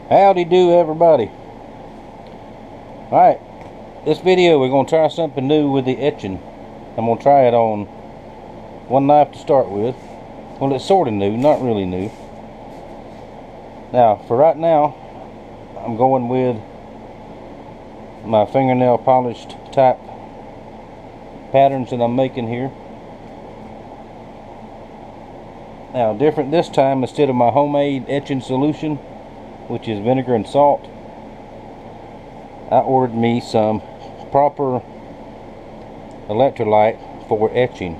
Howdy do, everybody. Alright, this video we're going to try something new with the etching. I'm going to try it on one knife to start with. Well, it's sort of new, not really new. Now, for right now, I'm going with my fingernail polished type patterns that I'm making here. Now, different this time, instead of my homemade etching solution, which is vinegar and salt, I ordered me some proper electrolyte for etching.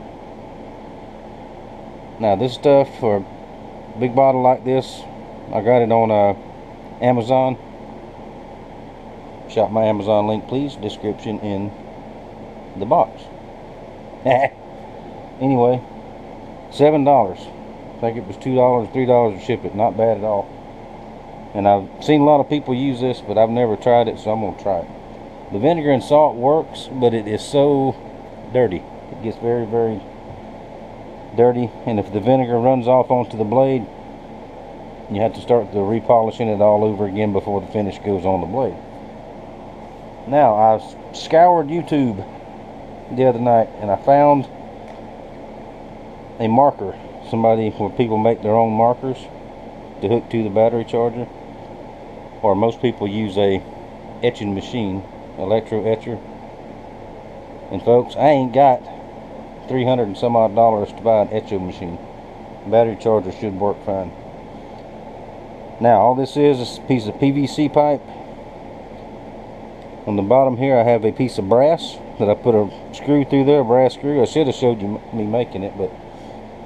Now, this stuff, for a big bottle like this, I got it on Amazon. Shop my Amazon link, please. Description in the box. Anyway, $7. I think it was $2, $3 to ship it. Not bad at all. And I've seen a lot of people use this, but I've never tried it, so I'm going to try it. The vinegar and salt works, but it is so dirty. It gets very, very dirty. And if the vinegar runs off onto the blade, you have to start the repolishing it all over again before the finish goes on the blade. Now, I scoured YouTube the other night, and I found a marker. Somebody where people make their own markers to hook to the battery charger, or most people use a etching machine, Electro Etcher. And folks, I ain't got $300 and some odd to buy an etching machine. Battery charger should work fine. Now, all this is a piece of PVC pipe. On the bottom here, I have a piece of brass that I put a screw through there, a brass screw. I should have showed you me making it, but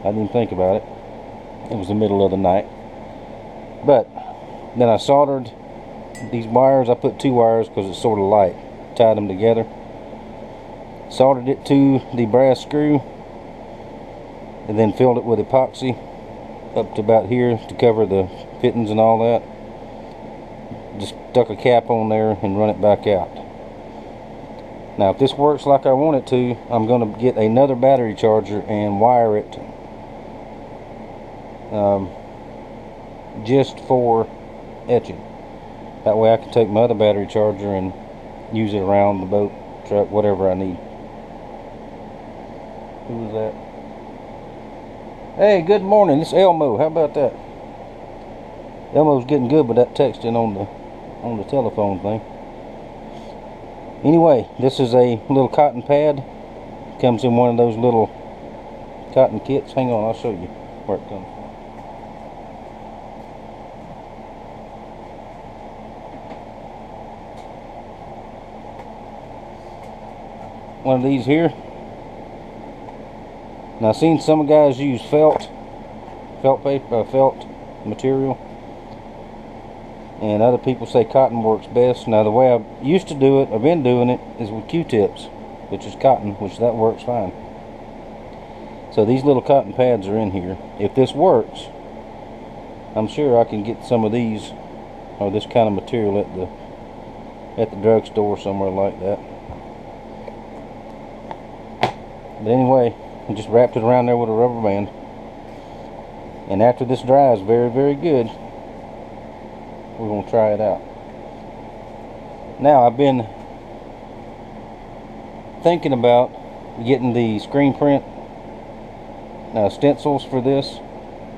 I didn't think about it. It was the middle of the night. But then I soldered these wires. I put 2 wires because it's sort of light. Tied them together. Soldered it to the brass screw, and then filled it with epoxy up to about here to cover the fittings and all that. Just stuck a cap on there and run it back out. Now, if this works like I want it to, I'm going to get another battery charger and wire it just for etching. That way I can take my other battery charger and use it around the boat, truck, whatever I need. Who was that? Hey, good morning. It's Elmo. How about that? Elmo's getting good with that texting on the telephone thing. Anyway, this is a little cotton pad. Comes in one of those little cotton kits. Hang on, I'll show you where it comes from. One of these here. Now, I've seen some guys use felt paper, felt material, and other people say cotton works best. Now, the way I used to do it, I've been doing it, is with Q-tips, which is cotton, which that works fine. So these little cotton pads are in here. If this works, I'm sure I can get some of these, or this kind of material at the drugstore, somewhere like that. But anyway, I just wrapped it around there with a rubber band. And after this dries very, very good, we're going to try it out. Now, I've been thinking about getting the screen print stencils for this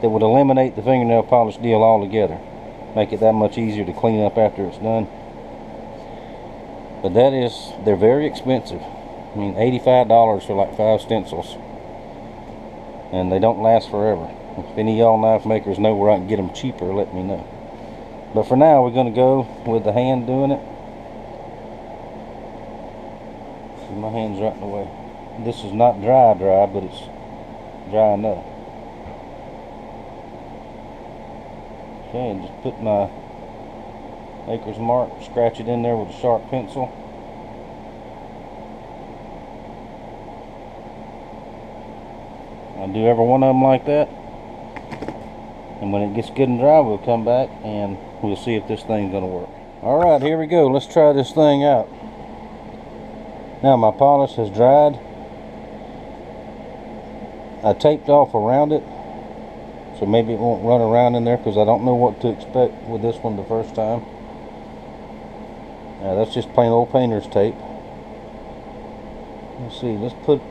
that would eliminate the fingernail polish deal altogether. Make it that much easier to clean up after it's done. But they're very expensive. I mean, $85 for like 5 stencils. And they don't last forever. If any of y'all knife makers know where I can get them cheaper, let me know. But for now, we're going to go with the hand doing it. See, my hand's right in the way. This is not dry, but it's dry enough. Okay, and just put my maker's mark, scratch it in there with a sharp pencil. I'll do every one of them like that, and when it gets good and dry, we'll come back and we'll see if this thing's gonna work. Alright, here we go. Let's try this thing out. Now, my polish has dried. I taped off around it so maybe it won't run around in there, because I don't know what to expect with this one the first time. That's just plain old painter's tape. Let's see, let's put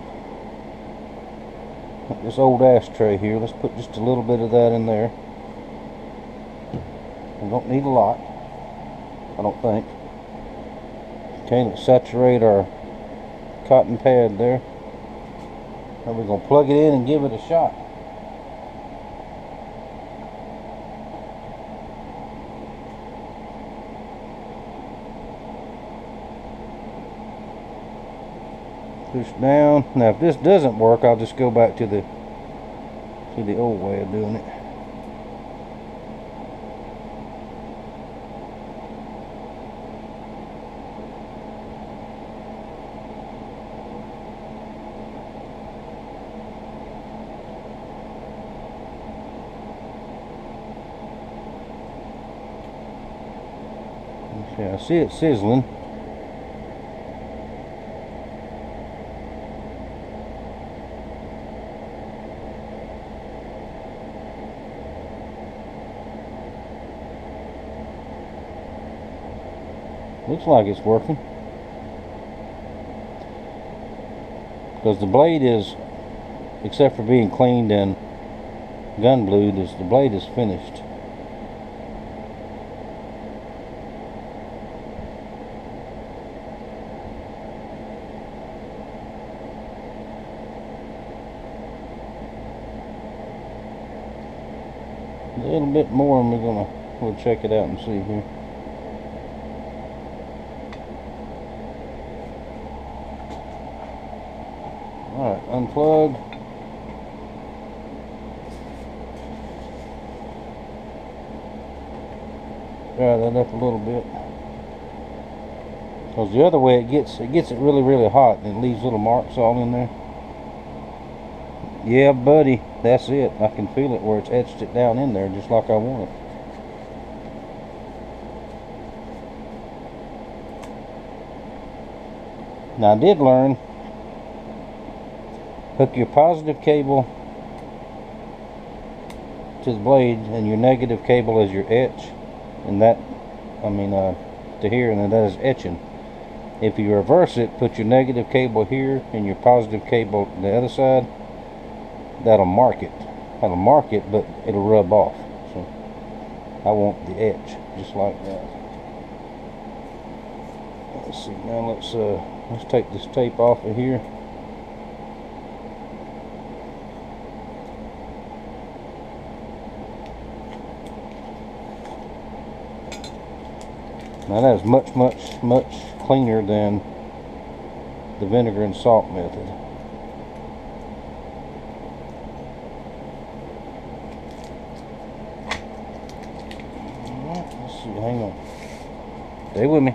this old ashtray here, let's put just a little bit of that in there. We don't need a lot, I don't think. Okay, let's saturate our cotton pad there. And we're going to plug it in and give it a shot. Push down. Now if this doesn't work, I'll just go back to the old way of doing it. Okay, I see it sizzling. Looks like it's working, because the blade is, except for being cleaned and gun blued, the blade is finished. A little bit more, and we'll check it out and see here. Alright, unplug. Dry that up a little bit. Because the other way it gets it really, really hot, and it leaves little marks all in there. Yeah, buddy, that's it. I can feel it where it's etched it down in there just like I want it. Now I did learn, hook your positive cable to the blade and your negative cable is your etch, and that, to here, and then that is etching. If you reverse it, put your negative cable here and your positive cable on the other side. That'll mark it. That'll mark it, but it'll rub off. So I want the etch just like that. Let's see. Now let's take this tape off of here. Now that is much, much, much cleaner than the vinegar and salt method. Alright, let's see, hang on. Stay with me.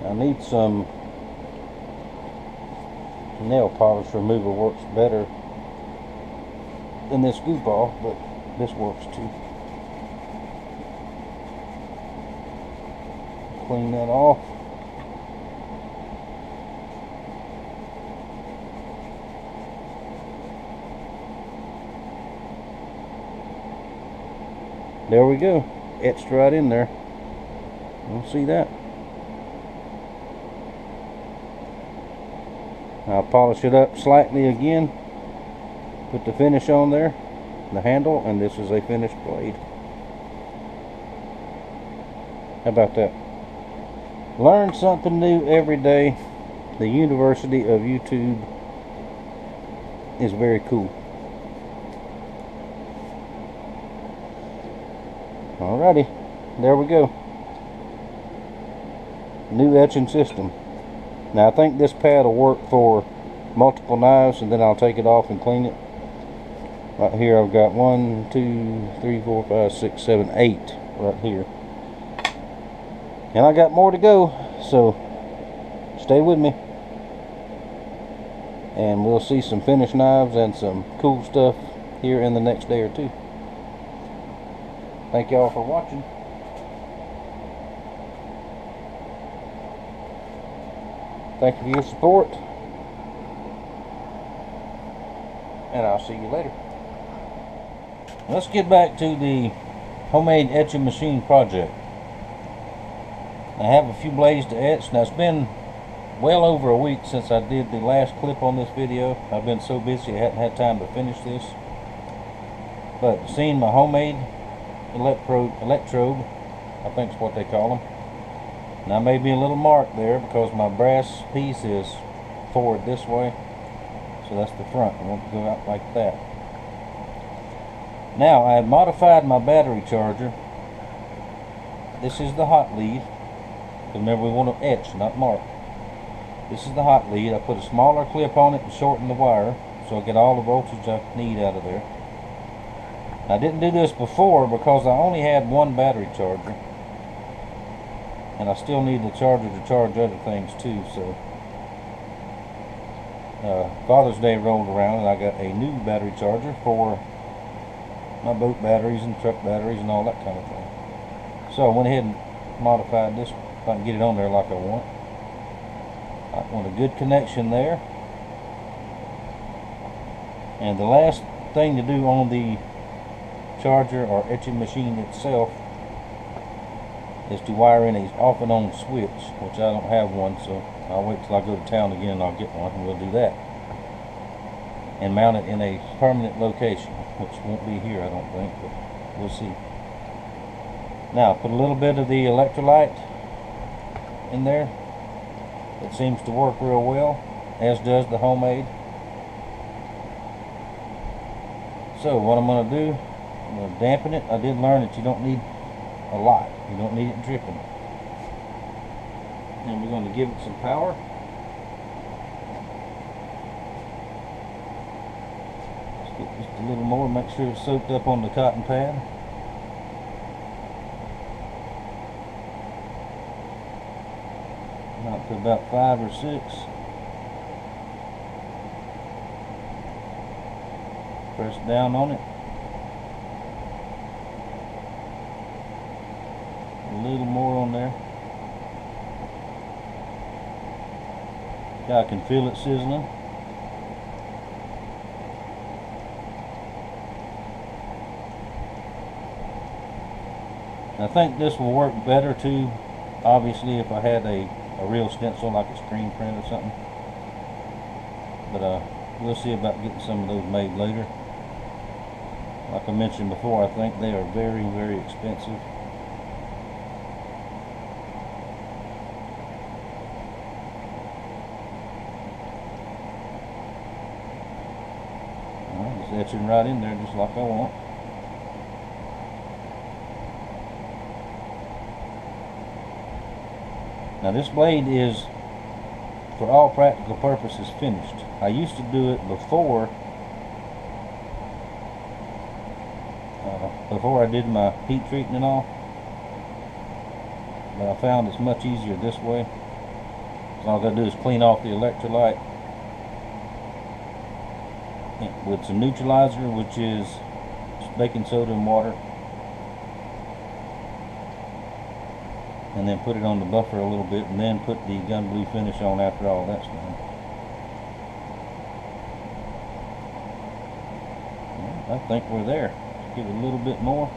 I need some nail polish remover, works better than this goo ball, but this works too. Clean that off. There we go, etched right in there. You'll see that. I'll polish it up slightly again, put the finish on there, the handle, and this is a finished blade. How about that? Learn something new every day. The University of YouTube is very cool. Alrighty, there we go. New etching system. Now I think this pad will work for multiple knives, and then I'll take it off and clean it. Right here I've got 1, 2, 3, 4, 5, 6, 7, 8 right here. And I got more to go, so stay with me. And we'll see some finished knives and some cool stuff here in the next day or two. Thank y'all for watching. Thank you for your support. And I'll see you later. Let's get back to the homemade etching machine project. I have a few blades to etch. Now it's been well over a week since I did the last clip on this video. I've been so busy I hadn't had time to finish this. But seeing my homemade electrode, I think is what they call them. Now may be a little mark there because my brass piece is forward this way. So that's the front. I want to go out like that. Now I have modified my battery charger. This is the hot lead. Remember, we want to etch, not mark. This is the hot lead. I put a smaller clip on it and shorten the wire so I get all the voltage I need out of there. I didn't do this before because I only had one battery charger, and I still need the charger to charge other things too. So Father's Day rolled around and I got a new battery charger for my boat batteries and truck batteries and all that kind of thing. So I went ahead and modified this. If I can get it on there like I want. I want a good connection there. And the last thing to do on the charger or etching machine itself is to wire in a off and on switch, which I don't have one, so I'll wait till I go to town again and I'll get one, and we'll do that. And mount it in a permanent location, which won't be here, I don't think, but we'll see. Now, put a little bit of the electrolyte in there. It seems to work real well, as does the homemade. So what I'm going to do, I'm going to dampen it. I did learn that you don't need a lot. You don't need it dripping. And we're going to give it some power. Let's get just a little more, make sure it's soaked up on the cotton pad. Up to about 5 or 6. Press down on it. A little more on there. I can feel it sizzling. I think this will work better too, obviously, if I had a real stencil like a screen print or something. But we'll see about getting some of those made later. Like I mentioned before, I think they are very, very expensive. Well, just etching right in there just like I want. Now this blade is, for all practical purposes, finished. I used to do it before I did my heat treating and all, but I found it's much easier this way. So all I gotta do is clean off the electrolyte with some neutralizer, which is baking soda and water, and then put it on the buffer a little bit, and then put the gun blue finish on after all that's done. Well, I think we're there. Let's give it a little bit more.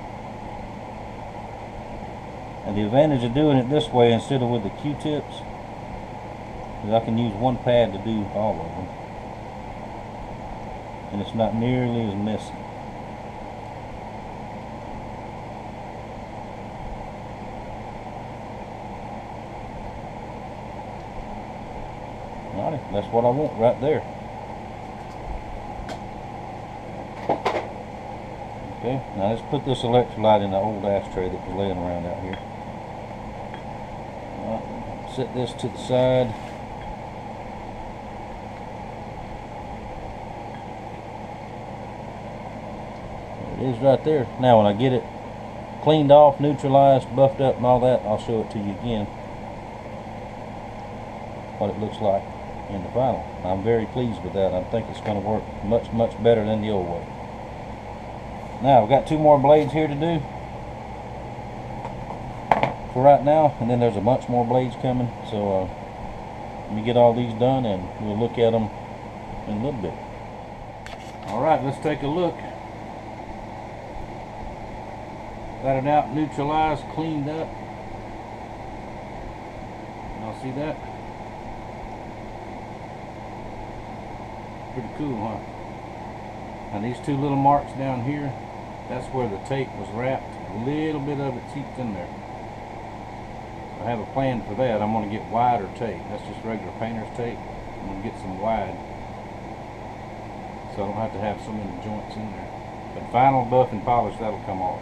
And the advantage of doing it this way instead of with the Q-tips is I can use one pad to do all of them, and it's not nearly as messy. That's what I want right there. Okay, now let's put this electrolyte in the old ashtray that was laying around out here. All right, set this to the side. There it is right there. Now when I get it cleaned off, neutralized, buffed up and all that, I'll show it to you again, what it looks like in the final. I'm very pleased with that. I think it's going to work much, much better than the old way. Now I've got 2 more blades here to do. for right now, and then there's a bunch more blades coming. So let me get all these done and we'll look at them in a little bit. Alright, let's take a look. Got it out, neutralized, cleaned up. Y'all see that? Pretty cool, huh? And these two little marks down here, that's where the tape was wrapped. A little bit of it seeped in there. I have a plan for that. I'm going to get wider tape. That's just regular painter's tape. I'm going to get some wide, so I don't have to have so many joints in there. But final buff and polish, that'll come off.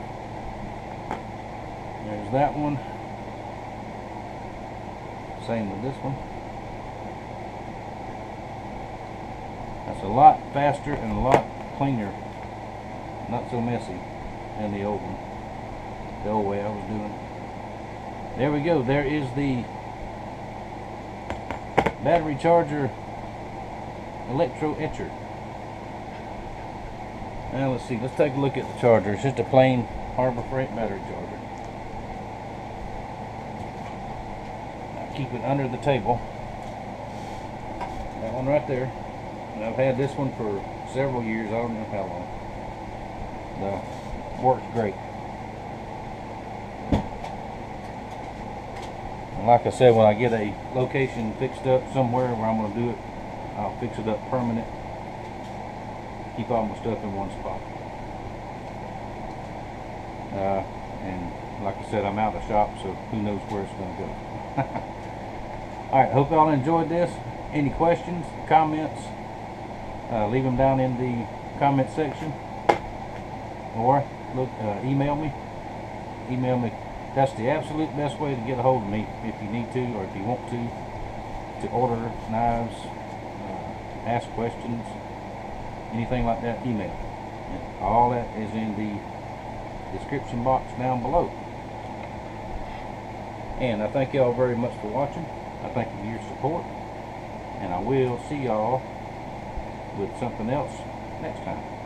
There's that one. Same with this one. That's a lot faster and a lot cleaner. Not so messy than the old one. The old way I was doing. There we go. There is the battery charger Electro Etcher. Now let's see. Let's take a look at the charger. It's just a plain Harbor Freight battery charger. Now keep it under the table. That one right there. And I've had this one for several years. I don't know how long. Works great. And like I said, when I get a location fixed up somewhere where I'm going to do it, I'll fix it up permanent. Keep all my stuff in one spot. And like I said, I'm out of the shop, so who knows where it's going to go. Alright, hope y'all enjoyed this. Any questions, comments, leave them down in the comment section. Or look, email me. That's the absolute best way to get a hold of me if you need to, or if you want to order knives, ask questions, anything like that. Email. And all that is in the description box down below. And I thank y'all very much for watching. I thank you for your support, and I will see y'all with something else next time.